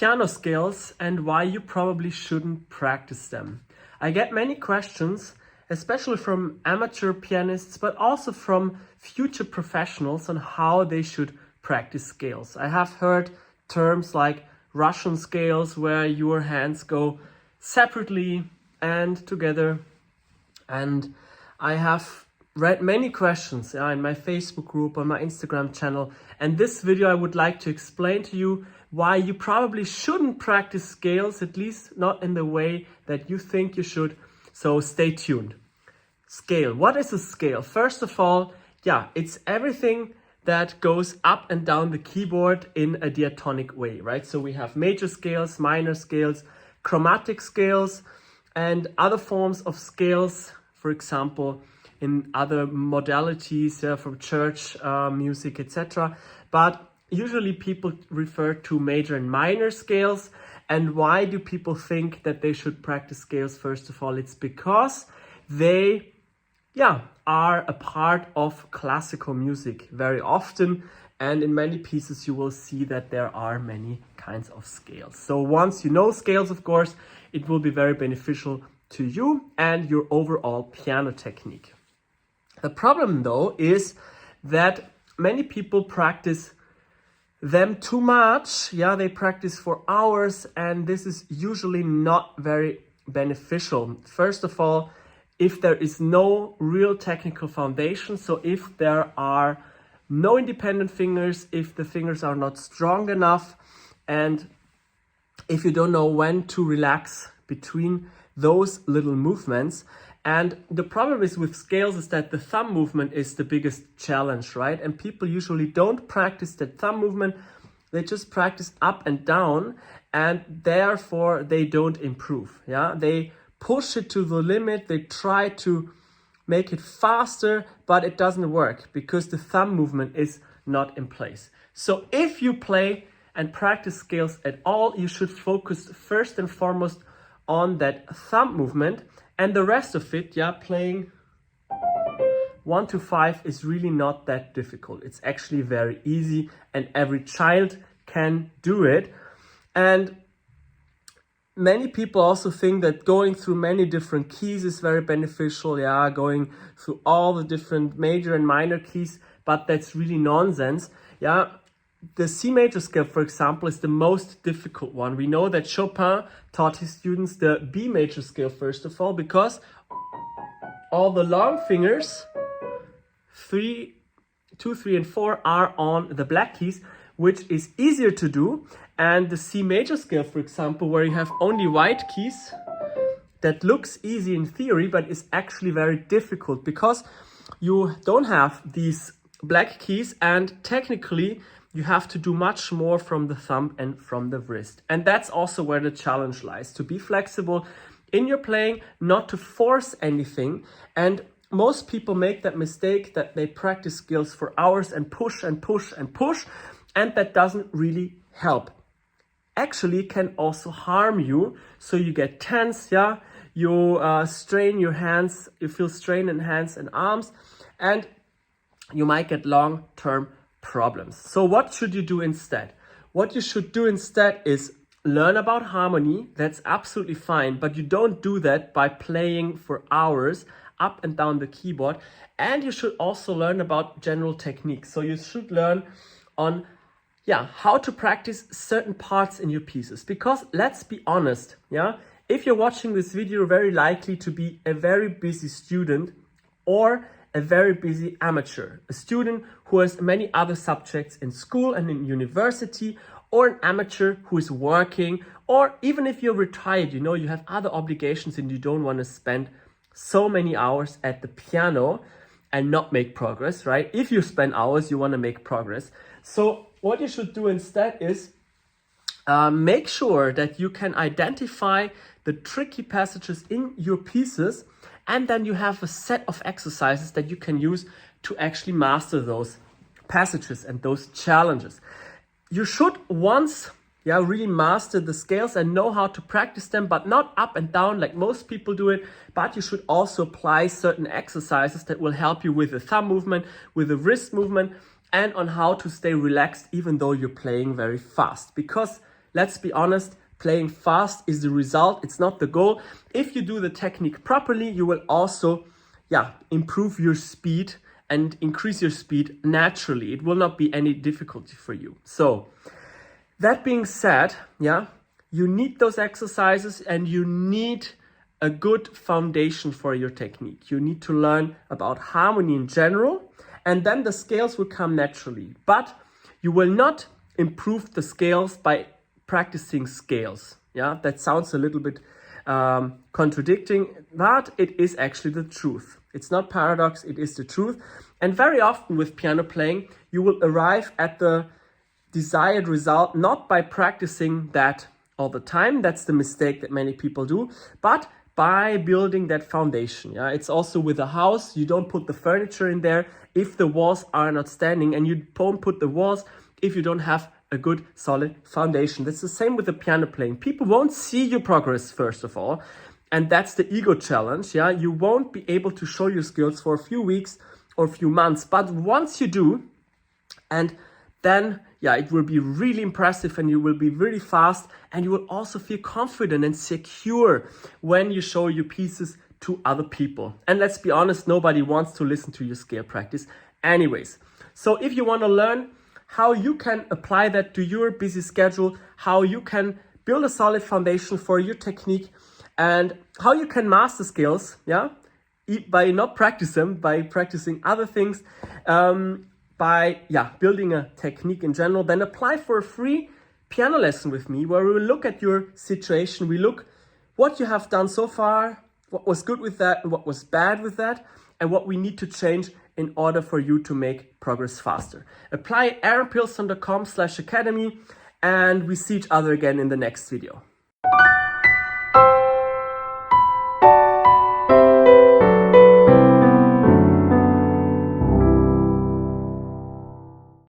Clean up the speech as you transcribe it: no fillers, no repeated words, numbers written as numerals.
piano scales and why you probably shouldn't practice them. I get many questions, especially from amateur pianists, but also from future professionals on how they should practice scales. I have heard terms like Russian scales, where your hands go separately and together. And I have read many questions in my Facebook group, on my Instagram channel. And this video I would like to explain to you why you probably shouldn't practice scales, at least not in the way that you think you should. So stay tuned. Scale. What is a scale? First of all, it's everything that goes up and down the keyboard in a diatonic way, right? So we have major scales, minor scales, chromatic scales, and other forms of scales, for example, in other modalities from church music, etc. But usually people refer to major and minor scales. And why do people think that they should practice scales? First of all, it's because they are a part of classical music very often, and in many pieces you will see that there are many kinds of scales. So once you know scales, of course, it will be very beneficial to you and your overall piano technique. The problem though is that many people practice them too much. They practice for hours, and this is usually not very beneficial. First of all, if there is no real technical foundation, so if there are no independent fingers, if the fingers are not strong enough, and if you don't know when to relax between those little movements. And the problem is with scales is that the thumb movement is the biggest challenge, right? And people usually don't practice the thumb movement. They just practice up and down, and therefore they don't improve. They push it to the limit. They try to make it faster, but it doesn't work because the thumb movement is not in place. So if you play and practice scales at all, you should focus first and foremost on that thumb movement, and the rest of it, playing 1 to 5 is really not that difficult. It's actually very easy, and every child can do it. And many people also think that going through many different keys is very beneficial, going through all the different major and minor keys, but that's really nonsense. The C major scale, for example, is the most difficult one. We know that Chopin taught his students the B major scale, first of all, because all the long fingers, 2, 3, and 4, are on the black keys, which is easier to do. And the C major scale, for example, where you have only white keys, that looks easy in theory, but is actually very difficult because you don't have these black keys, and technically you have to do much more from the thumb and from the wrist. And that's also where the challenge lies, to be flexible in your playing, not to force anything. And most people make that mistake that they practice scales for hours and push and push and push, and that doesn't really help. Actually can also harm you. So you get tense, you strain your hands, you feel strain in hands and arms, and you might get long-term problems. So what should you do instead? What you should do instead is learn about harmony. That's absolutely fine, but you don't do that by playing for hours up and down the keyboard. And you should also learn about general techniques. So you should learn on how to practice certain parts in your pieces. Because let's be honest, if you're watching this video, you're very likely to be a very busy student or a very busy amateur, a student who has many other subjects in school and in university, or an amateur who is working, or even if you're retired, you have other obligations and you don't want to spend so many hours at the piano and not make progress, right? If you spend hours, you want to make progress. So what you should do instead is make sure that you can identify the tricky passages in your pieces, and then you have a set of exercises that you can use to actually master those passages and those challenges. You should once really master the scales and know how to practice them, but not up and down like most people do it. But you should also apply certain exercises that will help you with the thumb movement, with the wrist movement, and on how to stay relaxed even though you're playing very fast. Because let's be honest, playing fast is the result, it's not the goal. If you do the technique properly, you will also improve your speed and increase your speed naturally. It will not be any difficulty for you. So that being said, you need those exercises and you need a good foundation for your technique. You need to learn about harmony in general, and then the scales will come naturally. But you will not improve the scales by practicing scales. That sounds a little bit contradicting, but it is actually the truth. It's not paradox, it is the truth. And very often with piano playing, you will arrive at the desired result not by practicing that all the time. That's the mistake that many people do, but by building that foundation. It's also with a house. You don't put the furniture in there if the walls are not standing, and you don't put the walls if you don't have a good solid foundation. That's the same with the piano playing. People won't see your progress first of all, and that's the ego challenge. You won't be able to show your skills for a few weeks or a few months, but once you do, and then it will be really impressive and you will be really fast, and you will also feel confident and secure when you show your pieces to other people. And let's be honest, nobody wants to listen to your scale practice anyways. So if you want to learn how you can apply that to your busy schedule, how you can build a solid foundation for your technique, and how you can master skills, by not practice them, by practicing other things, by building a technique in general, then apply for a free piano lesson with me, where we will look at your situation. We look what you have done so far, what was good with that and what was bad with that, and what we need to change in order for you to make progress faster. Apply at aaronpilson.com/academy, and we see each other again in the next video.